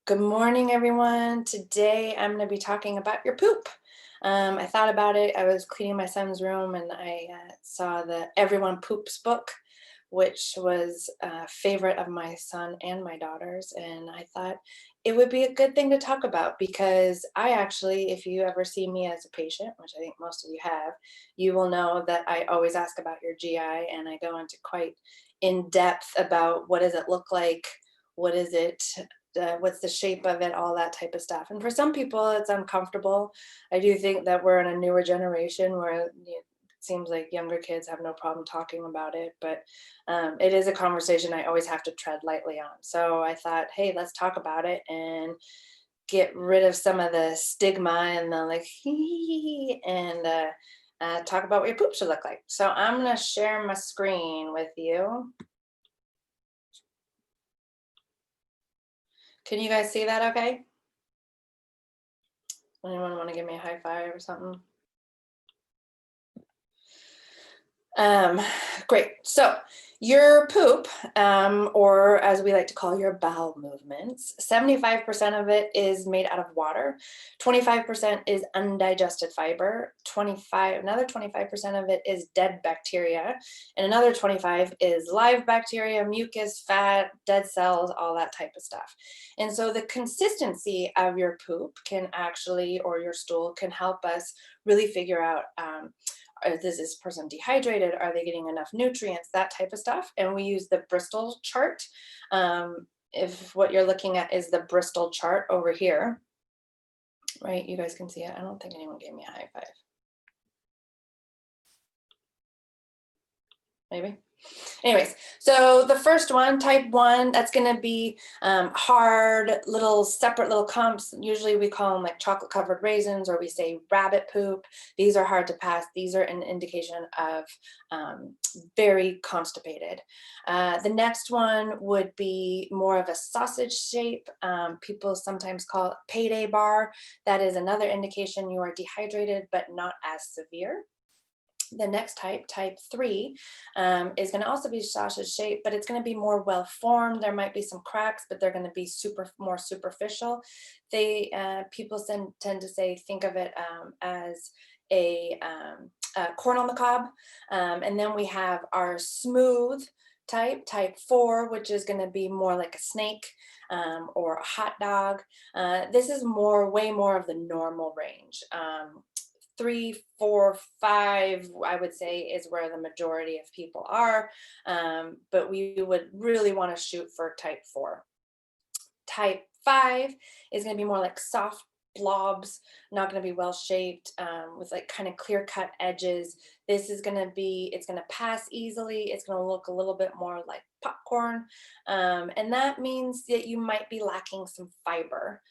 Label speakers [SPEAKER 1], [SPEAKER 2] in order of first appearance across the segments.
[SPEAKER 1] Good morning, everyone. Today I'm going to be talking about your poop. I thought about it. I was cleaning my son's room and I saw the Everyone Poops book, which was a favorite of my son and my daughter's. And I thought it would be a good thing to talk about because I actually, if you ever see me as a patient, which I think most of you have, you will know that I always ask about your GI and I go into quite in depth about what does it look like, what is it, what's the shape of it, all that type of stuff. And for some people, it's uncomfortable. I do think that we're in a newer generation where it seems like younger kids have no problem talking about it, but it is a conversation I always have to tread lightly on. So I thought, hey, let's talk about it and get rid of some of the stigma and the like, and talk about what your poop should look like. So I'm going to share my screen with you. Can you guys see that okay? Anyone want to give me a high five or something? Um, Great. So your poop, or as we like to call your bowel movements, 75% of it is made out of water, 25% is undigested fiber, another 25% of it is dead bacteria, and another 25 is live bacteria, mucus, fat, dead cells, all that type of stuff. And so the consistency of your poop can actually, or your stool can help us really figure out is this person dehydrated? Are they getting enough nutrients? That type of stuff. And we use the Bristol chart. If what you're looking at is the Bristol chart over here, right? You guys can see it. I don't think anyone gave me a high five. Maybe. Anyways, so the first one, type 1, that's going to be hard little separate little clumps. Usually we call them like chocolate covered raisins, or we say rabbit poop. These are hard to pass. These are an indication of very constipated. The next one would be more of a sausage shape. People sometimes call it payday bar. That is another indication you are dehydrated, but not as severe. The next type 3, is going to also be sausage shaped, but it's going to be more well formed. There might be some cracks, but they're going to be more superficial. People tend to say, think of it as a corn on the cob. And then we have our smooth type 4, which is going to be more like a snake or a hot dog. This is way more of the normal range. 3, 4, 5, I would say, is where the majority of people are. But we would really want to shoot for type 4. Type 5 is going to be more like soft blobs, not going to be well shaped, with like kind of clear cut edges. This is going to be, it's going to pass easily. It's going to look a little bit more like popcorn. And that means that you might be lacking some fiber,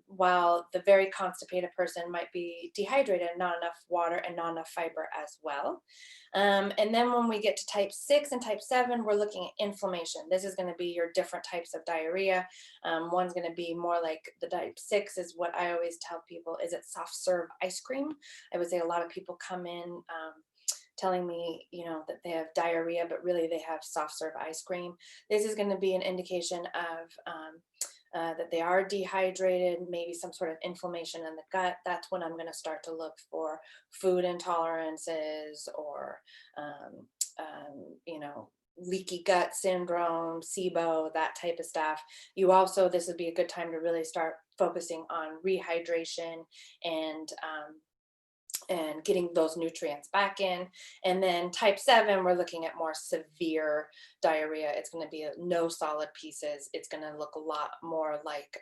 [SPEAKER 1] while the very constipated person might be dehydrated, not enough water and not enough fiber as well. And then when we get to type 6 and type 7, we're looking at inflammation. This is going to be your different types of diarrhea. One's going to be more like the type 6 is what I always tell people, is it soft serve ice cream? I would say a lot of people come in telling me, that they have diarrhea, but really they have soft serve ice cream. This is going to be an indication of that they are dehydrated, maybe some sort of inflammation in the gut. That's when I'm going to start to look for food intolerances or, leaky gut syndrome, SIBO, that type of stuff. This would be a good time to really start focusing on rehydration and getting those nutrients back in. And then type 7, we're looking at more severe diarrhea. It's going to be no solid pieces. It's going to look a lot more like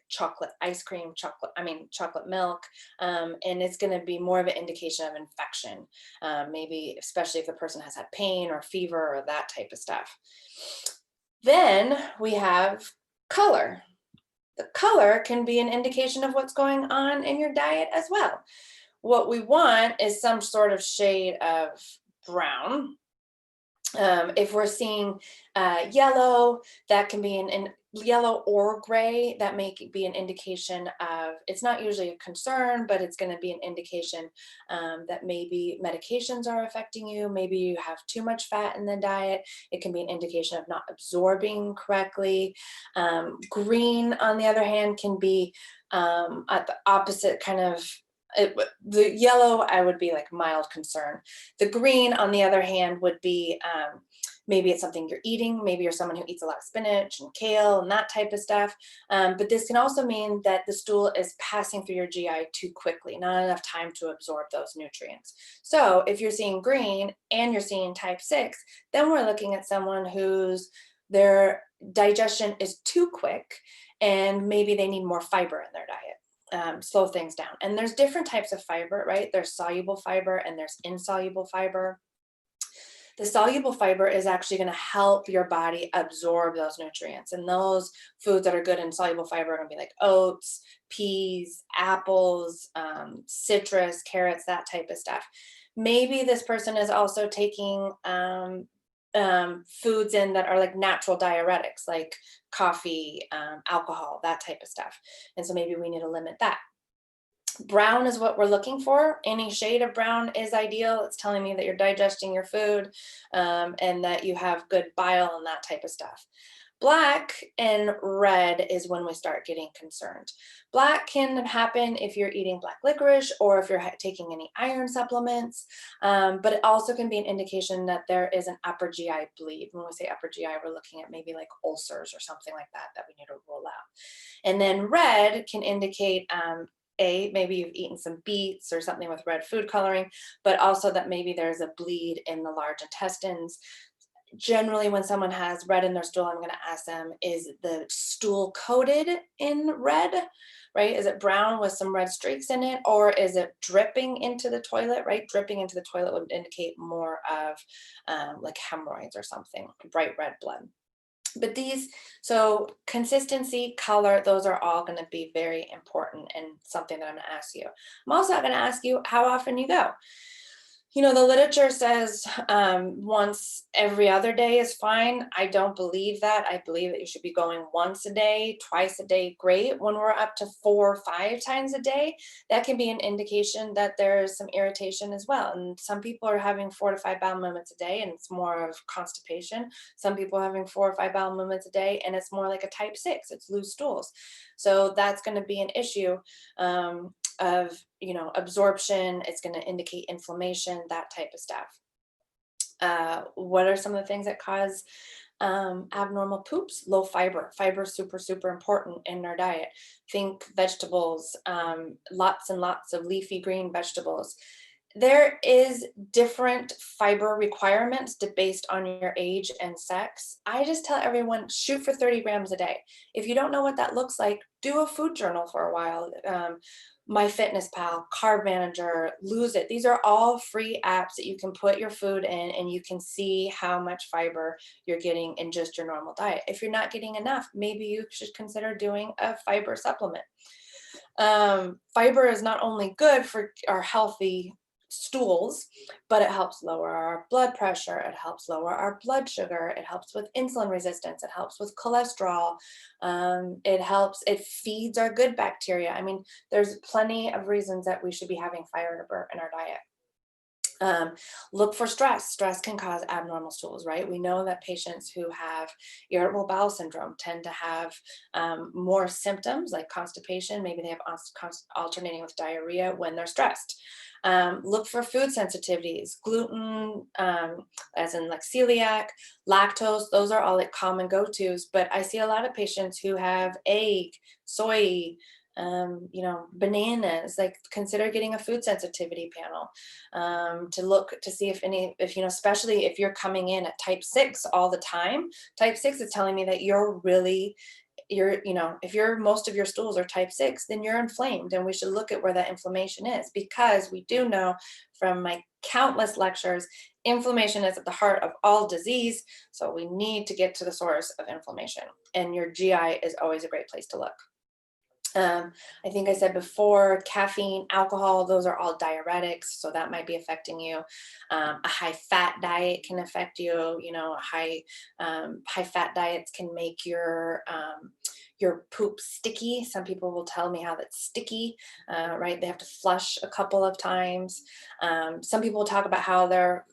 [SPEAKER 1] chocolate ice cream, chocolate milk. And it's going to be more of an indication of infection, maybe especially if the person has had pain or fever or that type of stuff. Then we have color. The color can be an indication of what's going on in your diet as well. What we want is some sort of shade of brown. If we're seeing yellow, that can be an yellow or gray, that may be an indication of, it's not usually a concern, but it's going to be an indication that maybe medications are affecting you. Maybe you have too much fat in the diet. It can be an indication of not absorbing correctly. Green, on the other hand, can be at the opposite kind of, the yellow, I would be like mild concern. The green, on the other hand, would be maybe it's something you're eating. Maybe you're someone who eats a lot of spinach and kale and that type of stuff. But this can also mean that the stool is passing through your GI too quickly, not enough time to absorb those nutrients. So if you're seeing green and you're seeing type 6, then we're looking at someone whose their digestion is too quick, and maybe they need more fiber in their diet. Slow things down. And there's different types of fiber, right? There's soluble fiber and there's insoluble fiber. The soluble fiber is actually going to help your body absorb those nutrients. And those foods that are good in soluble fiber are going to be like oats, peas, apples, citrus, carrots, that type of stuff. Maybe this person is also taking foods in that are like natural diuretics, like coffee, alcohol, that type of stuff. And so maybe we need to limit that. Brown is what we're looking for. Any shade of brown is ideal. It's telling me that you're digesting your food and that you have good bile and that type of stuff. Black and red is when we start getting concerned. Black can happen if you're eating black licorice or if you're taking any iron supplements, but it also can be an indication that there is an upper GI bleed. When we say upper GI, we're looking at maybe like ulcers or something like that that we need to rule out. And then red can indicate maybe you've eaten some beets or something with red food coloring, but also that maybe there's a bleed in the large intestines. Generally, when someone has red in their stool, I'm going to ask them, is the stool coated in red, right? Is it brown with some red streaks in it, or is it dripping into the toilet, right? Dripping into the toilet would indicate more of like hemorrhoids or something, bright red blood. But so consistency, color, those are all going to be very important and something that I'm going to ask you. I'm also going to ask you how often you go. You know, the literature says once every other day is fine. I don't believe that. I believe that you should be going once a day, twice a day, great. When we're up to 4 or 5 times a day, that can be an indication that there's some irritation as well. And some people are having 4 to 5 bowel movements a day and it's more of constipation. Some people are having 4 or 5 bowel movements a day and it's more like a type 6, it's loose stools. So that's going to be an issue of, you know, absorption. It's going to indicate inflammation, that type of stuff. What are some of the things that cause abnormal poops? Low fiber. Fiber is super, super important in our diet. Think vegetables, lots and lots of leafy green vegetables. There is different fiber requirements based on your age and sex. I just tell everyone, shoot for 30 grams a day. If you don't know what that looks like, do a food journal for a while. MyFitnessPal, Carb Manager, Lose It. These are all free apps that you can put your food in and you can see how much fiber you're getting in just your normal diet. If you're not getting enough, maybe you should consider doing a fiber supplement. Fiber is not only good for our healthy stools, but it helps lower our blood pressure, it helps lower our blood sugar, it helps with insulin resistance, it helps with cholesterol, it feeds our good bacteria. I mean, there's plenty of reasons that we should be having fiber in our diet. Look for stress. Stress can cause abnormal stools, right? We know that patients who have irritable bowel syndrome tend to have more symptoms like constipation. Maybe they have alternating with diarrhea when they're stressed. Look for food sensitivities, gluten, as in like celiac, lactose, those are all like common go-tos, but I see a lot of patients who have egg, soy, you know, bananas. Like, consider getting a food sensitivity panel to look to see if you know, especially if you're coming in at type 6 all the time. Type 6 is telling me that you know, if most of your stools are type 6, then you're inflamed, and we should look at where that inflammation is, because we do know from my countless lectures, inflammation is at the heart of all disease. So we need to get to the source of inflammation, and your GI is always a great place to look. I think I said before, caffeine, alcohol, those are all diuretics, so that might be affecting you. A high fat diet can affect you. You know, high fat diets can make your poop sticky. Some people will tell me how that's sticky, right? They have to flush a couple of times. Some people talk about how their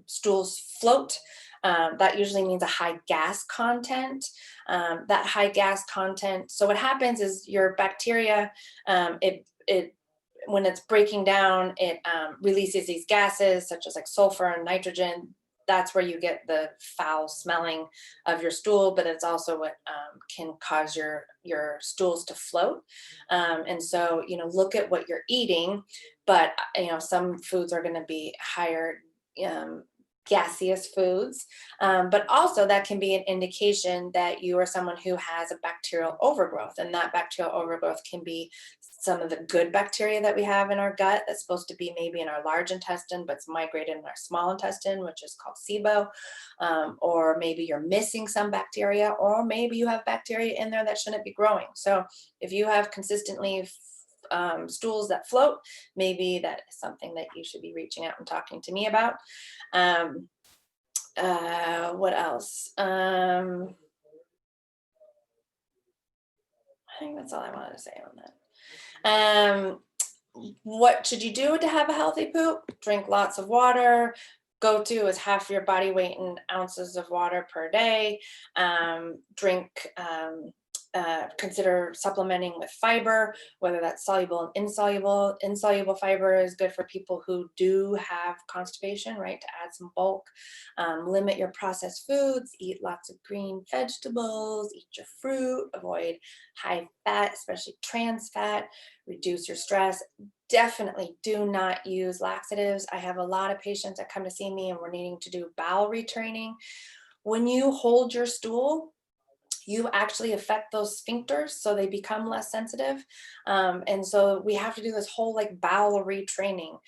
[SPEAKER 1] stools float. That usually means a high gas content. That high gas content. So what happens is your bacteria, it when it's breaking down, it releases these gases such as like sulfur and nitrogen. That's where you get the foul smelling of your stool, but it's also what can cause your stools to float. And so, you know, look at what you're eating, but you know, some foods are going to be higher gaseous foods, but also that can be an indication that you are someone who has a bacterial overgrowth, and that bacterial overgrowth can be some of the good bacteria that we have in our gut that's supposed to be maybe in our large intestine, but it's migrated in our small intestine, which is called SIBO, or maybe you're missing some bacteria, or maybe you have bacteria in there that shouldn't be growing. So if you have consistently stools that float, maybe that is something that you should be reaching out and talking to me about. What else? I think that's all I wanted to say on that. What should you do to have a healthy poop? Drink lots of water. Go-to is half your body weight in ounces of water per day. Consider supplementing with fiber, whether that's soluble and insoluble. Insoluble fiber is good for people who do have constipation, right? To add some bulk. Limit your processed foods, eat lots of green vegetables, eat your fruit, avoid high fat, especially trans fat, reduce your stress. Definitely do not use laxatives. I have a lot of patients that come to see me and we're needing to do bowel retraining. When you hold your stool, you actually affect those sphincters so they become less sensitive. And so we have to do this whole like bowel retraining,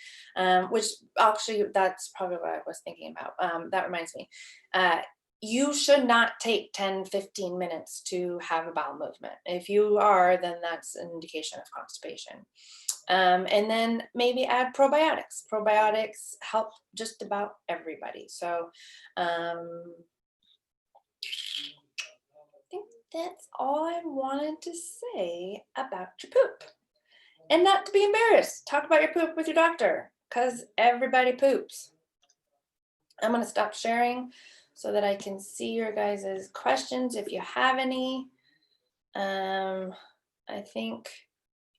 [SPEAKER 1] which actually that's probably what I was thinking about. That reminds me. You should not take 10, 15 minutes to have a bowel movement. If you are, then that's an indication of constipation. And then maybe add probiotics. Probiotics help just about everybody. So I think that's all I wanted to say about your poop. And not to be embarrassed, talk about your poop with your doctor, because everybody poops. I'm going to stop sharing so that I can see your guys' questions if you have any. I think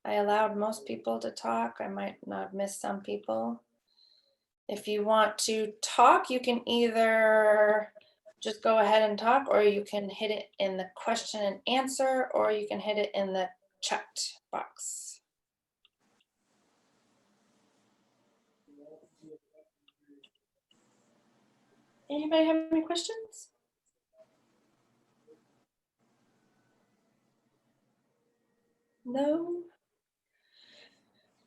[SPEAKER 1] I allowed most people to talk. I might not have missed some people. If you want to talk, you can either just go ahead and talk, or you can hit it in the question and answer, or you can hit it in the chat box. Anybody have any questions? No?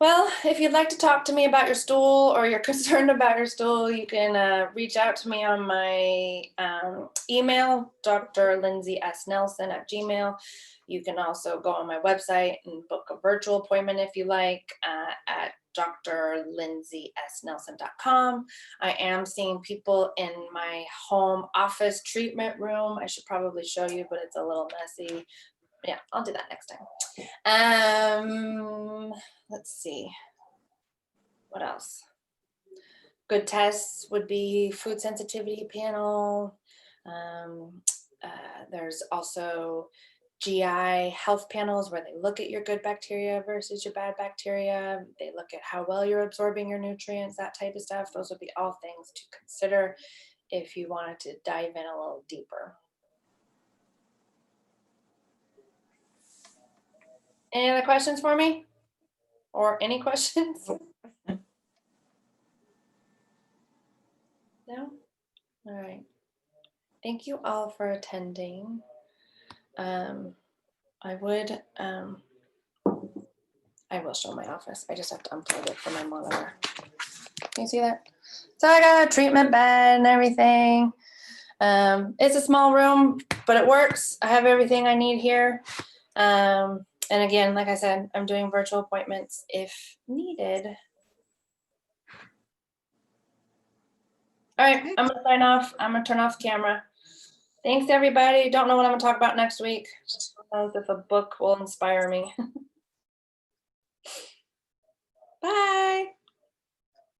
[SPEAKER 1] Well, if you'd like to talk to me about your stool, or you're concerned about your stool, you can reach out to me on my email, drlindsay.snelson@gmail.com. You can also go on my website and book a virtual appointment if you like at drlindsay.snelson.com. I am seeing people in my home office treatment room. I should probably show you, but it's a little messy. Yeah, I'll do that next time. Let's see. What else? Good tests would be food sensitivity panel. There's also GI health panels where they look at your good bacteria versus your bad bacteria. They look at how well you're absorbing your nutrients, that type of stuff. Those would be all things to consider if you wanted to dive in a little deeper. Any other questions for me? Or any questions? No? All right. Thank you all for attending. I will show my office. I just have to unplug it from my monitor. Can you see that? So I got a treatment bed and everything. It's a small room, but it works. I have everything I need here. And again, like I said, I'm doing virtual appointments if needed. All right, I'm gonna sign off. I'm gonna turn off camera. Thanks, everybody. Don't know what I'm gonna talk about next week. Who knows if a book will inspire me. Bye.